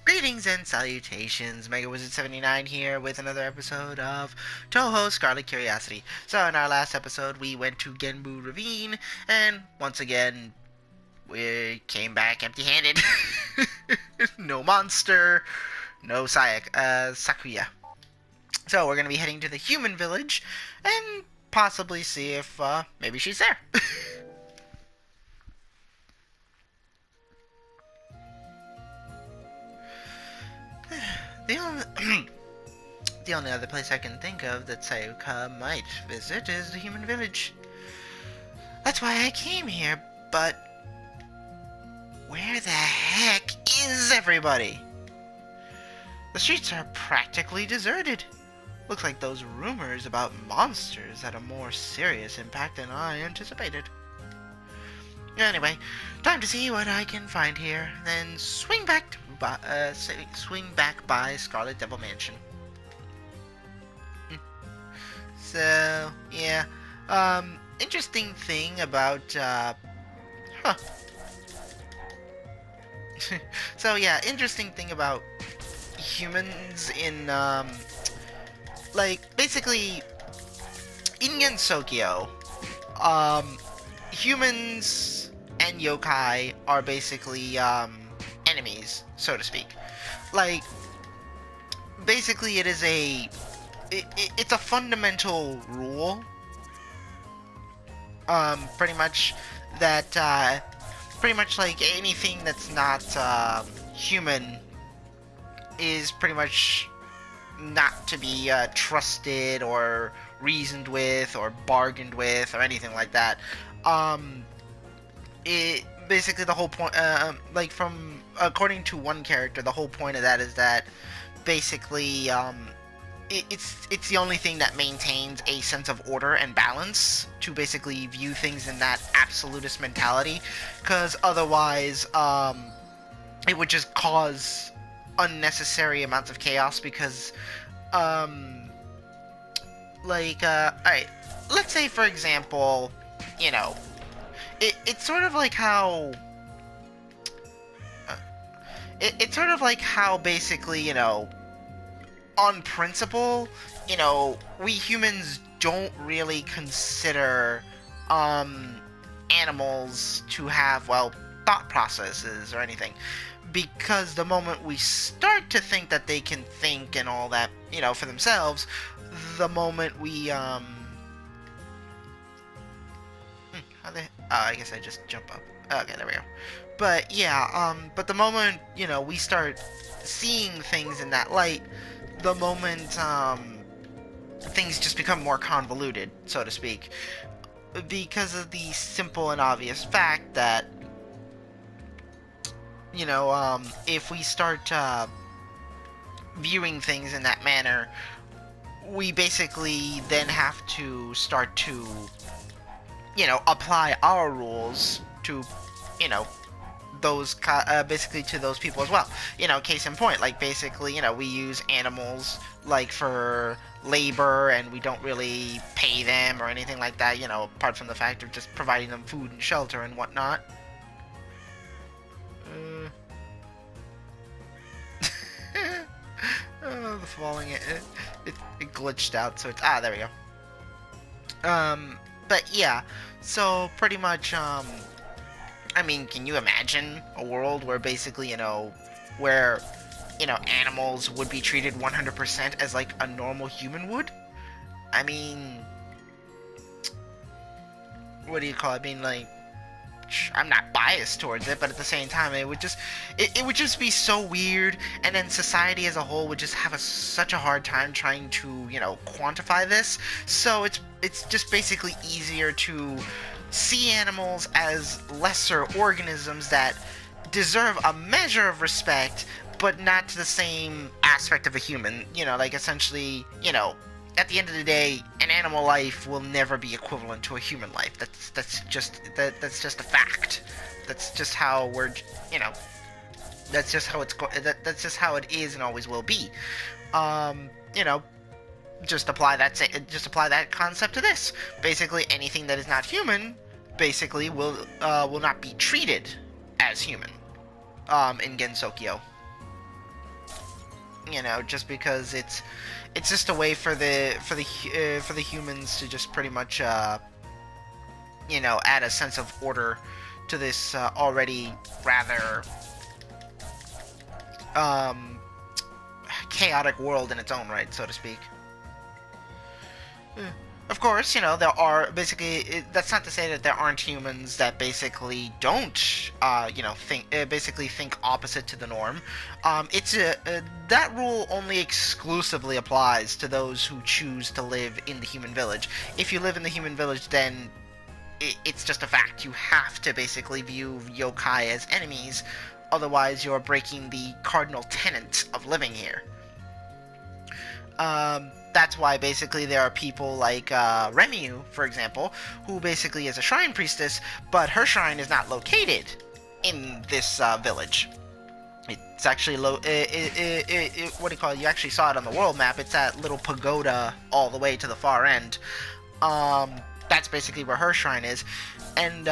Greetings and salutations, Mega Wizard 79 here with another episode of Touhou Scarlet Curiosity. So in our last episode we went to Genbu Ravine, and once again we came back empty-handed. No monster, no Sakuya. So we're going to be heading to the human village and possibly see if maybe she's there. The only other place I can think of that Sayuka might visit is the human village. That's why I came here, but where the heck is everybody? The streets are practically deserted. Looks like those rumors about monsters had a more serious impact than I anticipated. Anyway, time to see what I can find here, then swing back by Scarlet Devil Mansion. So, yeah, interesting thing about, So, yeah, interesting thing about humans in, basically, in Gensokyo, humans and yokai are basically, enemies, so to speak. Like, basically it is it's a fundamental rule, pretty much, that, pretty much like anything that's not, human is pretty much not to be, trusted or reasoned with or bargained with or anything like that. Basically the whole point, according to one character, the whole point of that is that basically, it's the only thing that maintains a sense of order and balance, to basically view things in that absolutist mentality, because otherwise, it would just cause unnecessary amounts of chaos, because, alright, let's say, for example, you know, it's sort of like how, it's sort of like how basically, you know, on principle, you know, we humans don't really consider, animals to have, well, thought processes or anything. Because the moment we start to think that they can think and all that, you know, for themselves, the moment we, I guess I just jump up. Okay, there we go. But, yeah, but the moment, you know, we start seeing things in that light, the moment, things just become more convoluted, so to speak. Because of the simple and obvious fact that, you know, if we start, viewing things in that manner, we basically then have to start to, you know, apply our rules to, you know, those, basically to those people as well. You know, case in point, like, basically, you know, we use animals, like, for labor, and we don't really pay them or anything like that, you know, apart from the fact of just providing them food and shelter and whatnot. Oh, the falling, it glitched out, so it's, there we go. But yeah, so pretty much, I mean, can you imagine a world where basically, you know, where, you know, animals would be treated 100% as, like, a normal human would? I mean, what do you call it? I mean, like, I'm not biased towards it, but at the same time, it would just be so weird, and then society as a whole would just have such a hard time trying to, you know, quantify this. So it's just basically easier to see animals as lesser organisms that deserve a measure of respect, but not to the same aspect of a human. You know, like, essentially, you know, at the end of the day, an animal life will never be equivalent to a human life. That's just a fact. That's just how we're, you know, that's just how that's just how it is and always will be. You know, just apply that concept to this. Basically, anything that is not human, basically will not be treated as human. In Gensokyo. You know, just because it's just a way for the humans to just pretty much you know, add a sense of order to this already rather chaotic world in its own right, so to speak. Of course, you know, there are basically, that's not to say that there aren't humans that basically don't, you know, basically think opposite to the norm. That rule only exclusively applies to those who choose to live in the human village. If you live in the human village, then it's just a fact. You have to basically view yokai as enemies, otherwise you're breaking the cardinal tenet of living here. That's why basically there are people like Remu, for example, who basically is a shrine priestess, but her shrine is not located in this village. It's actually what do you call it? You actually saw it on the world map. It's that little pagoda all the way to the far end. That's basically where her shrine is, and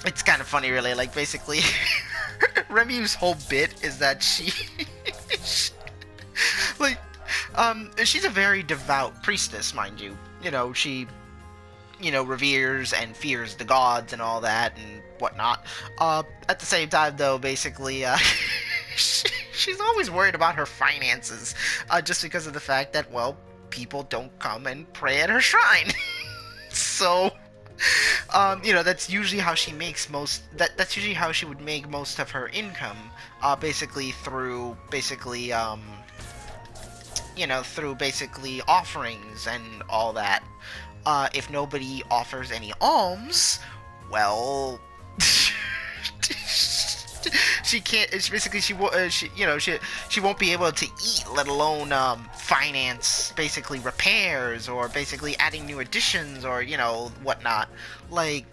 it's kind of funny, really. Like, basically, Remu's whole bit is that she, like, she's a very devout priestess, mind you. You know, she, you know, reveres and fears the gods and all that and whatnot. At the same time, though, basically, she's always worried about her finances, just because of the fact that, well, people don't come and pray at her shrine. So, you know, that's usually how she makes that's usually how she would make most of her income, basically through, basically, you know, through basically offerings and all that. If nobody offers any alms, well, she can't. It's basically she won't be able to eat, let alone finance basically repairs or basically adding new additions or, you know, whatnot. Like,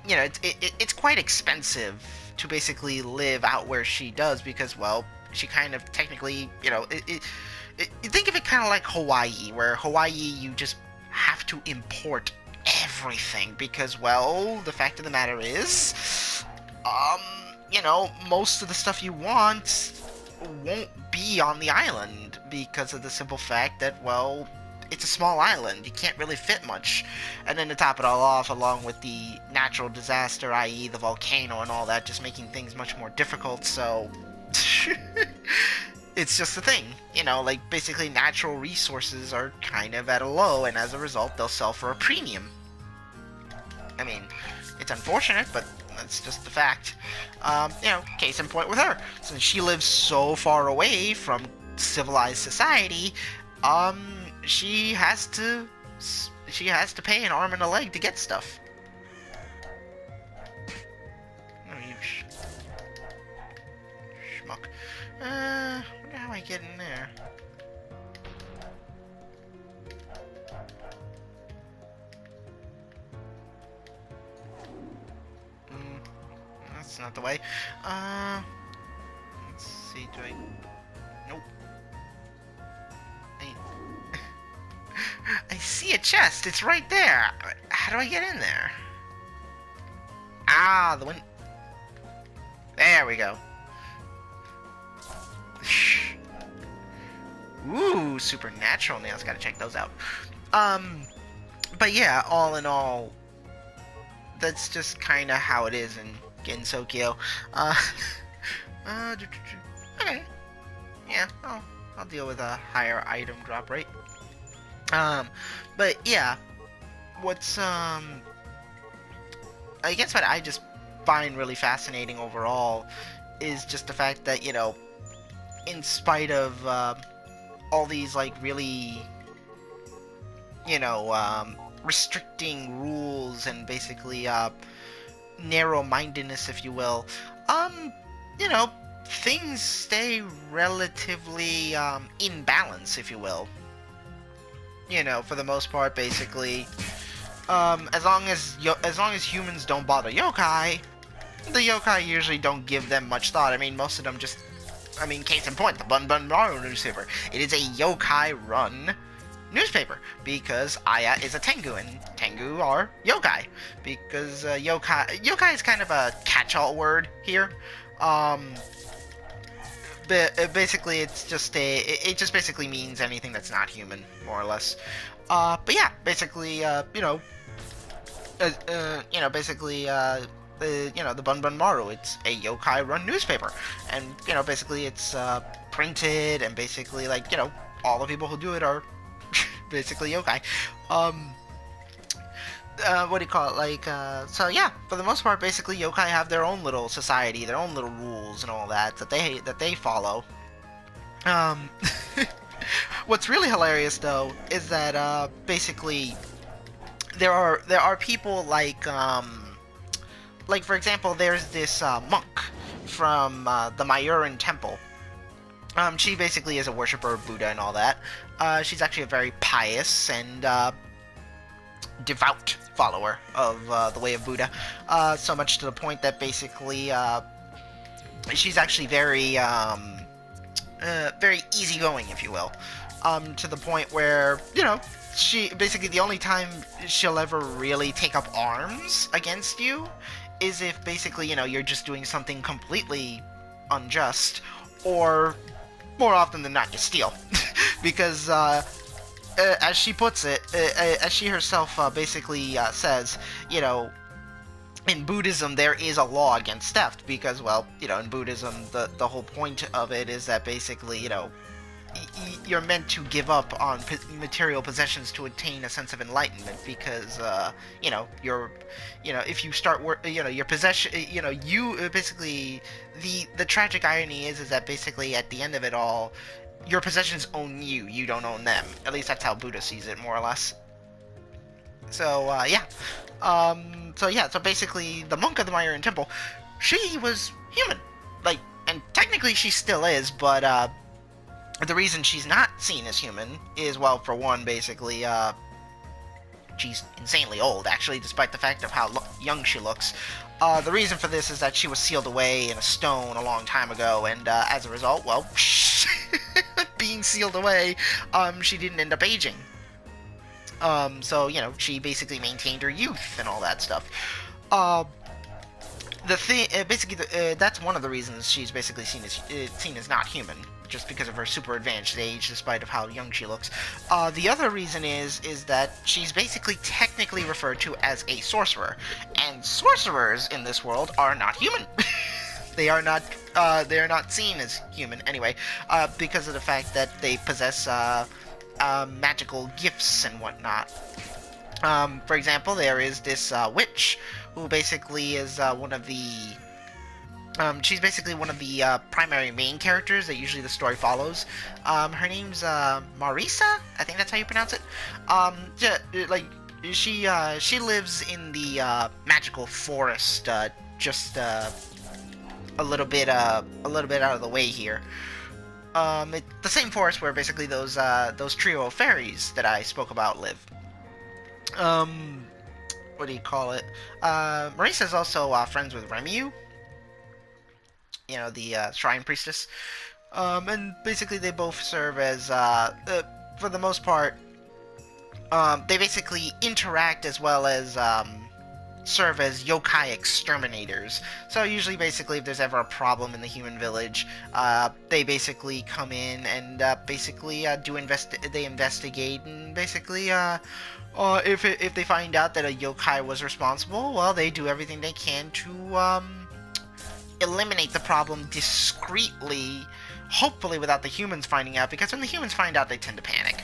you know, it's quite expensive to basically live out where she does because, well, she kind of technically, you know, you think of it kind of like Hawaii, where Hawaii you just have to import everything because, well, the fact of the matter is, you know, most of the stuff you want won't be on the island because of the simple fact that, well, it's a small island. You can't really fit much. And then to top it all off, along with the natural disaster, i.e. the volcano and all that, just making things much more difficult, so it's just the thing. You know, like, basically natural resources are kind of at a low, and as a result, they'll sell for a premium. I mean, it's unfortunate, but that's just the fact. You know, case in point with her. Since she lives so far away from civilized society, she has to pay an arm and a leg to get stuff. Oh, you schmuck. How do I get in there? That's not the way. Let's see, do I... Nope. I see a chest, it's right there! How do I get in there? Ah, the wind... There we go. Ooh, supernatural nails, gotta check those out. But yeah, all in all, that's just kinda how it is in Gensokyo. Okay. Yeah, I'll deal with a higher item drop rate. But yeah, what's, I guess what I just find really fascinating overall is just the fact that, you know, in spite of, all these, like, really, you know, restricting rules and basically, narrow-mindedness, if you will, you know, things stay relatively, in balance, if you will. You know, for the most part, basically, as long as humans don't bother yokai, the yokai usually don't give them much thought. I mean, most of them just, I mean, case in point, the Bun Bun Maru newspaper. It is a yokai-run newspaper, because Aya is a Tengu, and Tengu are yokai, because yokai is kind of a catch-all word here. basically, it's just it just basically means anything that's not human, more or less. But yeah, basically, basically, the Bun Bun Maru. It's a yokai-run newspaper, and basically, it's printed, and basically, like, all the people who do it are basically yokai. What do you call it? Like, so yeah, for the most part, basically, yokai have their own little society, their own little rules and all that they follow. Um, what's really hilarious though is that basically there are people like for example, there's this monk from the Mayuran Temple. She basically is a worshiper of Buddha and all that. She's actually a very pious and devout follower of the way of Buddha, so much to the point that basically she's actually very easygoing, if you will, to the point where she basically the only time she'll ever really take up arms against you is if basically you're just doing something completely unjust, or more often than not you steal, because as she puts it, as she herself basically says, in Buddhism there is a law against theft, because, well, in Buddhism the whole point of it is that basically, you're meant to give up on material possessions to attain a sense of enlightenment, because if you start your possession, you basically, the tragic irony is that basically at the end of it all, your possessions own you, you don't own them. At least that's how Buddha sees it, more or less. So yeah. So basically the monk of the Mayuran Temple, she was human, like, and technically she still is, but the reason she's not seen as human is, well, for one, basically, she's insanely old, actually, despite the fact of how young she looks. The reason for this is that she was sealed away in a stone a long time ago, and as a result, well, being sealed away, she didn't end up aging. So, she basically maintained her youth and all that stuff. The thing, basically, that's one of the reasons she's basically seen as not human, just because of her super advanced age, despite of how young she looks. The other reason is that she's basically technically referred to as a sorcerer, and sorcerers in this world are not human. They are not seen as human anyway, because of the fact that they possess magical gifts and whatnot. For example, there is this witch who basically is one of the she's basically one of the primary main characters that usually the story follows. Her name's Marisa, I think that's how you pronounce it. Yeah, like, she lives in the magical forest, just a little bit out of the way here. The same forest where basically those trio of fairies that I spoke about live. What do you call it? Marisa's also friends with Remiu, the shrine priestess. And basically they both serve as, for the most part, they basically interact as well as serve as yokai exterminators. So usually, basically, if there's ever a problem in the human village, they basically come in and basically they investigate, and basically if they find out that a yokai was responsible, well, they do everything they can to eliminate the problem discreetly, hopefully without the humans finding out, because when the humans find out, they tend to panic.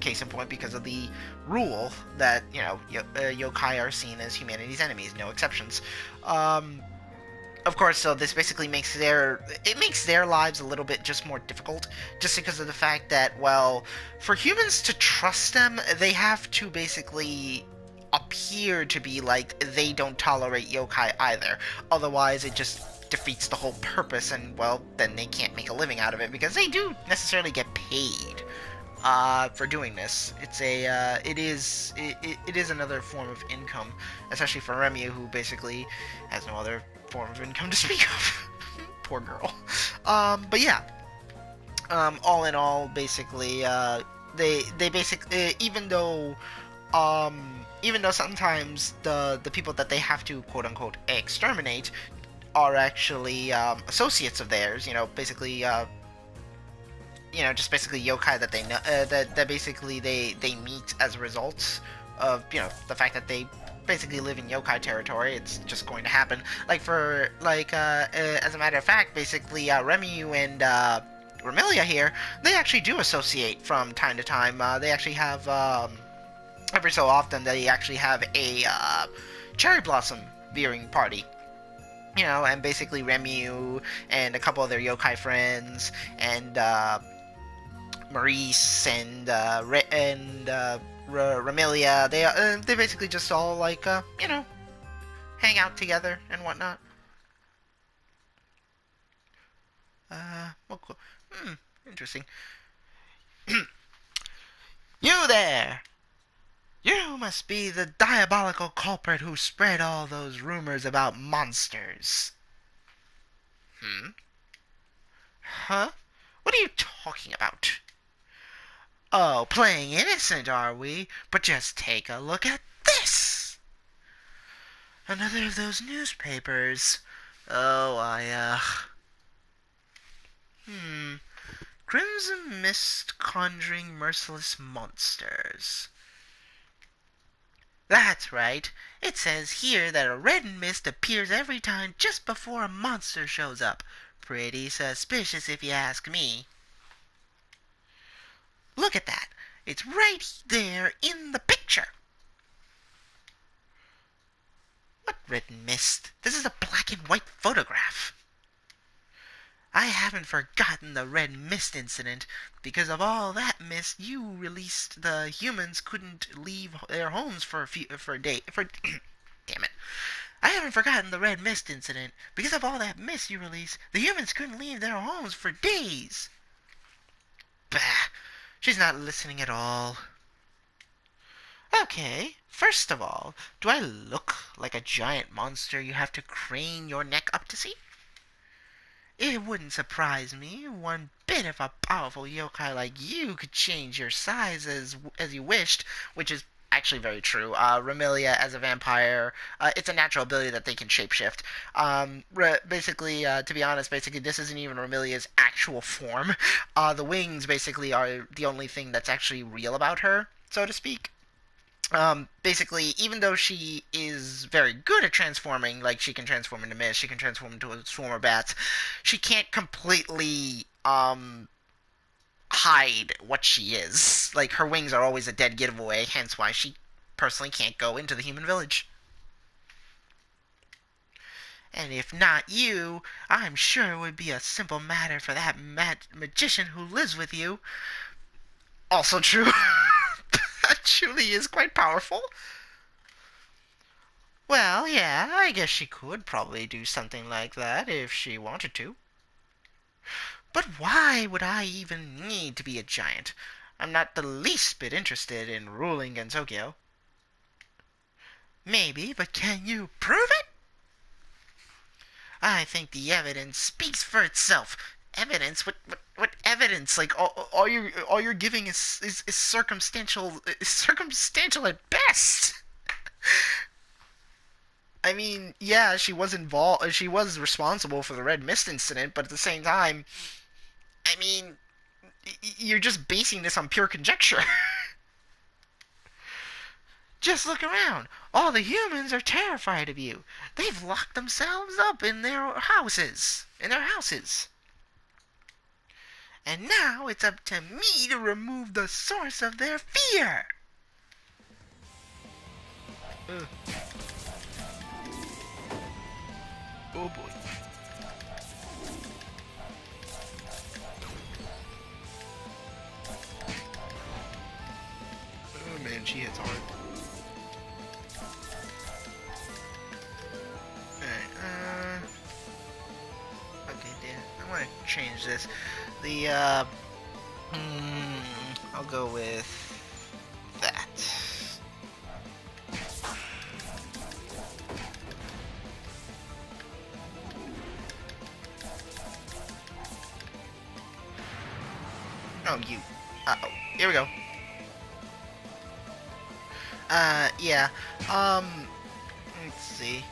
Case in point, because of the rule that, yokai are seen as humanity's enemies, no exceptions. Of course, so this basically makes their lives a little bit just more difficult, just because of the fact that, well, for humans to trust them, they have to basically appear to be like they don't tolerate yokai either. Otherwise, it just defeats the whole purpose, and, well, then they can't make a living out of it, because they do necessarily get paid for doing this. It is another form of income, especially for Remiu, who basically has no other form of income to speak of. Poor girl. But yeah, all in all, basically, they basically, even though sometimes the people that they have to quote unquote exterminate are actually associates of theirs. Basically, just basically yokai that they know that basically they meet as a result of the fact that they basically live in yokai territory. It's just going to happen. As a matter of fact, basically Remu and Remilia here, they actually do associate from time to time. They actually have every so often they actually have a cherry blossom viewing party. And basically Remu and a couple of their yokai friends and Maurice and Remilia, they basically just all hang out together and whatnot. Well, cool. Interesting. You there! You must be the diabolical culprit who spread all those rumors about monsters. Huh? What are you talking about? Oh, playing innocent, are we? But just take a look at this! Another of those newspapers. Oh, Crimson Mist conjuring merciless monsters. That's right. It says here that a red mist appears every time just before a monster shows up. Pretty suspicious if you ask me. Look at that. It's right there in the picture. What red mist? This is a black and white photograph. I haven't forgotten the red mist incident. Because of all that mist you released, the humans couldn't leave their homes for a day. Damn it. I haven't forgotten the red mist incident. Because of all that mist you released, the humans couldn't leave their homes for days. Bah. She's not listening at all. Okay, first of all, do I look like a giant monster you have to crane your neck up to see? It wouldn't surprise me one bit if a powerful yokai like you could change your size as you wished, which is actually very true. Remilia as a vampire, it's a natural ability that they can shapeshift. Basically, to be honest, basically this isn't even Remilia's actual form. The wings basically are the only thing that's actually real about her, so to speak. Basically, even though she is very good at transforming, like she can transform into mist, she can transform into a swarm of bats, she can't completely, hide what she is. Like, her wings are always a dead giveaway, hence why she personally can't go into the human village. And if not you, I'm sure it would be a simple matter for that magician who lives with you. Also true. That truly is quite powerful. Well, yeah, I guess she could probably do something like that if she wanted to. But why would I even need to be a giant? I'm not the least bit interested in ruling in Tokyo. Maybe, but can you prove it? I think the evidence speaks for itself. Evidence? What evidence? Like all you're giving is circumstantial. Is circumstantial at best. I mean, yeah, she was involved. She was responsible for the Red Mist incident, but at the same time, I mean, you're just basing this on pure conjecture. Just look around. All the humans are terrified of you. They've locked themselves up in their houses. And now it's up to me to remove the source of their fear. Oh boy. Oh man, she hits hard. Alright, okay, Dan, I want to change this. I'll go with that. Oh, you. Uh-oh. Here we go. Yeah. Let's see.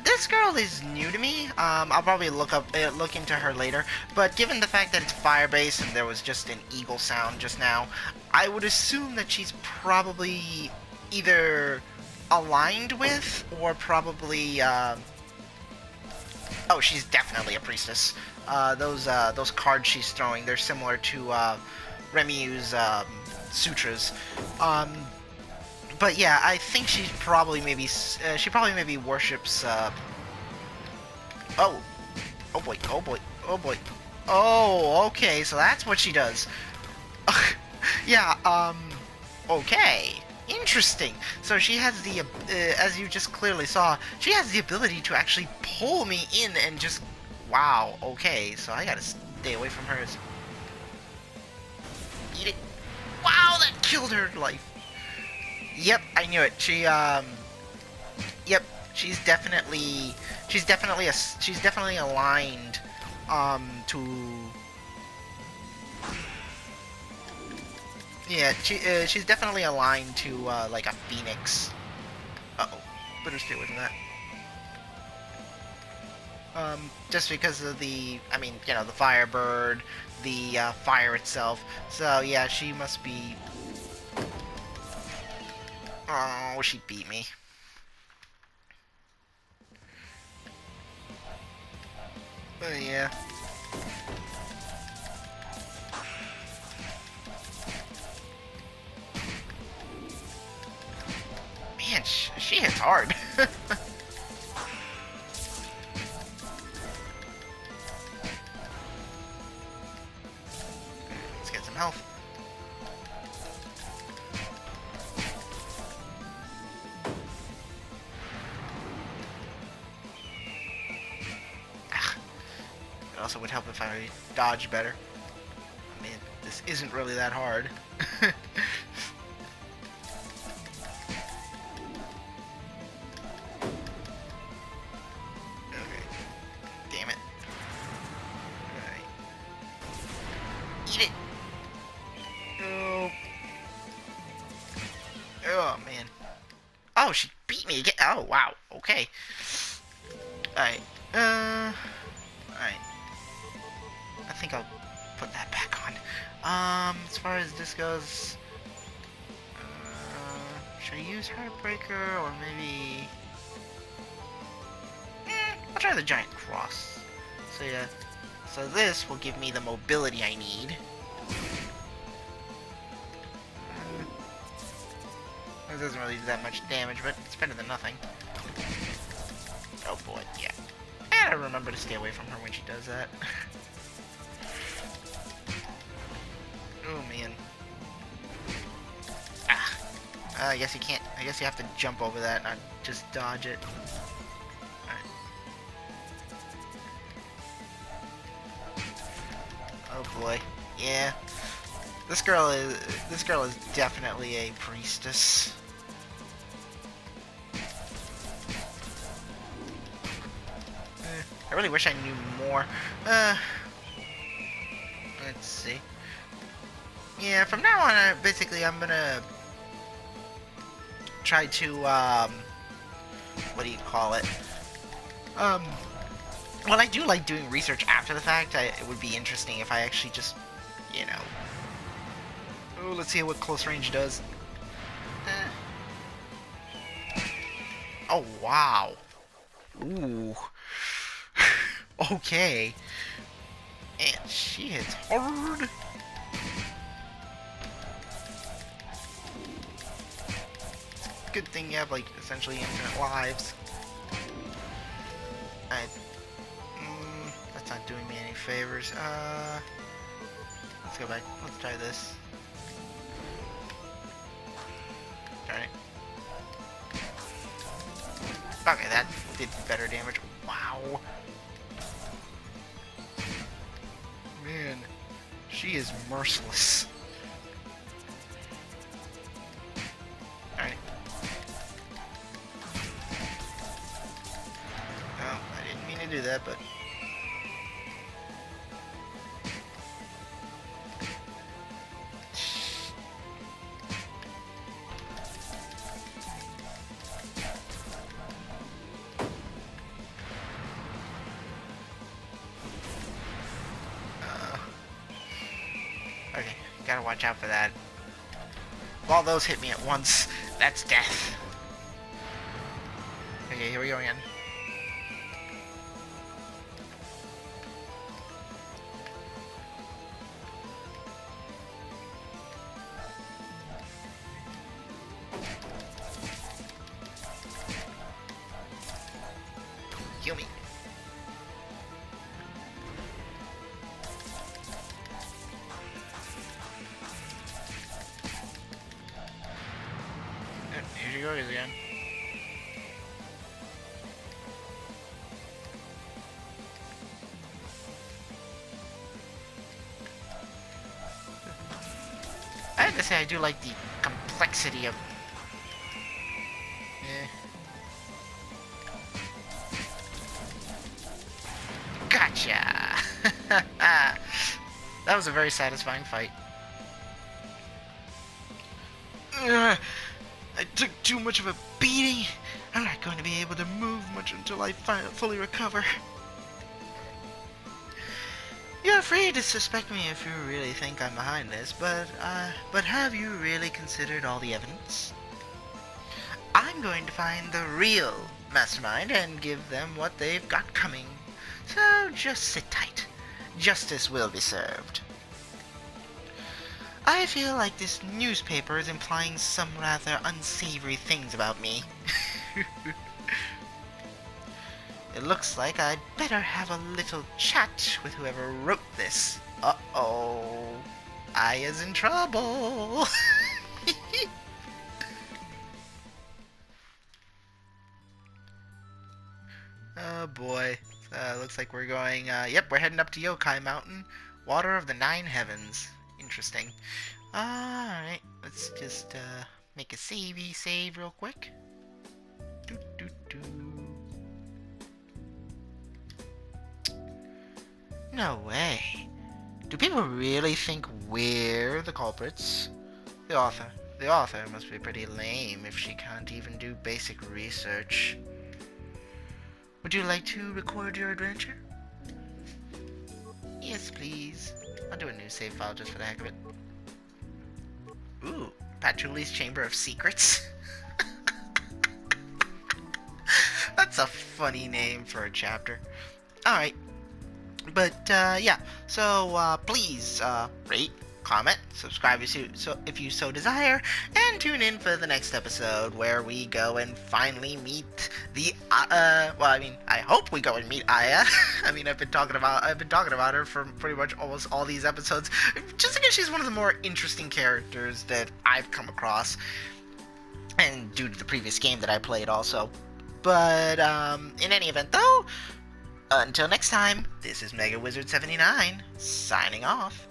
This girl is new to me. I'll probably look into her later. But given the fact that it's fire-based and there was just an eagle sound just now, I would assume that she's probably either aligned with or probably. Oh, she's definitely a priestess. Those cards she's throwing, they're similar to Remiu's sutras. But yeah, I think she probably maybe worships. Oh, oh boy, oh boy, oh boy. Oh, okay, so that's what she does. Yeah. Okay. Interesting. So she has the, as you just clearly saw, she has the ability to actually pull me in and just. Wow. Okay. So I gotta stay away from her. Eat it. Wow, that killed her life. Yep, I knew it. Yep, she's definitely aligned, to. Yeah, she's definitely aligned to, like a phoenix. Uh-oh, better stay away from that. Just because of the, I mean, you know, the Firebird, the, fire itself. So, yeah, she must be. Oh, she beat me. But yeah. Man, she hits hard. Let's get some health. It also would help if I dodged better. I mean, this isn't really that hard. Okay. Damn it. Alright. Eat it! Oh. Oh, man. Oh, she beat me again. Oh, wow. Okay. Alright. Alright. I think I'll put that back on. As far as this goes, should I use Heartbreaker or maybe? I'll try the Giant Cross. So yeah, so this will give me the mobility I need. It doesn't really do that much damage, but it's better than nothing. Oh boy, yeah. And I remember to stay away from her when she does that. Oh man. Ah. I guess you can't. I guess you have to jump over that, not just dodge it. Alright. Oh boy. Yeah. This girl is definitely a priestess. I really wish I knew more. Let's see. Yeah, from now on, basically, I'm gonna try to, what do you call it? Well, I do like doing research after the fact. It would be interesting if I actually just, you know. Oh, let's see what close range does. Oh, wow. Ooh. Okay. And she hits hard. Good thing you have, like, essentially infinite lives. That's not doing me any favors. Let's go back. Let's try this. Alright. Okay, that did better damage. Wow. Man, she is merciless. Alright. Oh, I didn't mean to do that, but... gotta watch out for that. If all those hit me at once, that's death. Okay, here we go again. Heal me. Here she goes again. I have to say I do like the complexity of... Gotcha! That was a very satisfying fight. I took too much of a beating. I'm not going to be able to move much until I fully recover. You're free to suspect me if you really think I'm behind this, but have you really considered all the evidence? I'm going to find the real mastermind and give them what they've got coming. So just sit tight. Justice will be served. I feel like this newspaper is implying some rather unsavory things about me. It looks like I'd better have a little chat with whoever wrote this. Uh-oh. Aya's in trouble. Oh boy. Looks like we're going, yep, we're heading up to Yokai Mountain. Water of the Nine Heavens. Interesting. Alright, let's just, make a save real quick. No way. Do people really think we're the culprits? The author must be pretty lame if she can't even do basic research. Would you like to record your adventure? Yes, please. I'll do a new save file just for the heck of it. Ooh, Patchouli's Chamber of Secrets. That's a funny name for a chapter. Alright. But, yeah. So, please, rate, comment, subscribe if you so desire, and tune in for the next episode where we go and finally meet the, well, I mean, I hope we go and meet Aya. I mean, I've been talking about her for pretty much almost all these episodes, just because she's one of the more interesting characters that I've come across, and due to the previous game that I played also. But, in any event, though, until next time, this is Mega Wizard 79, signing off.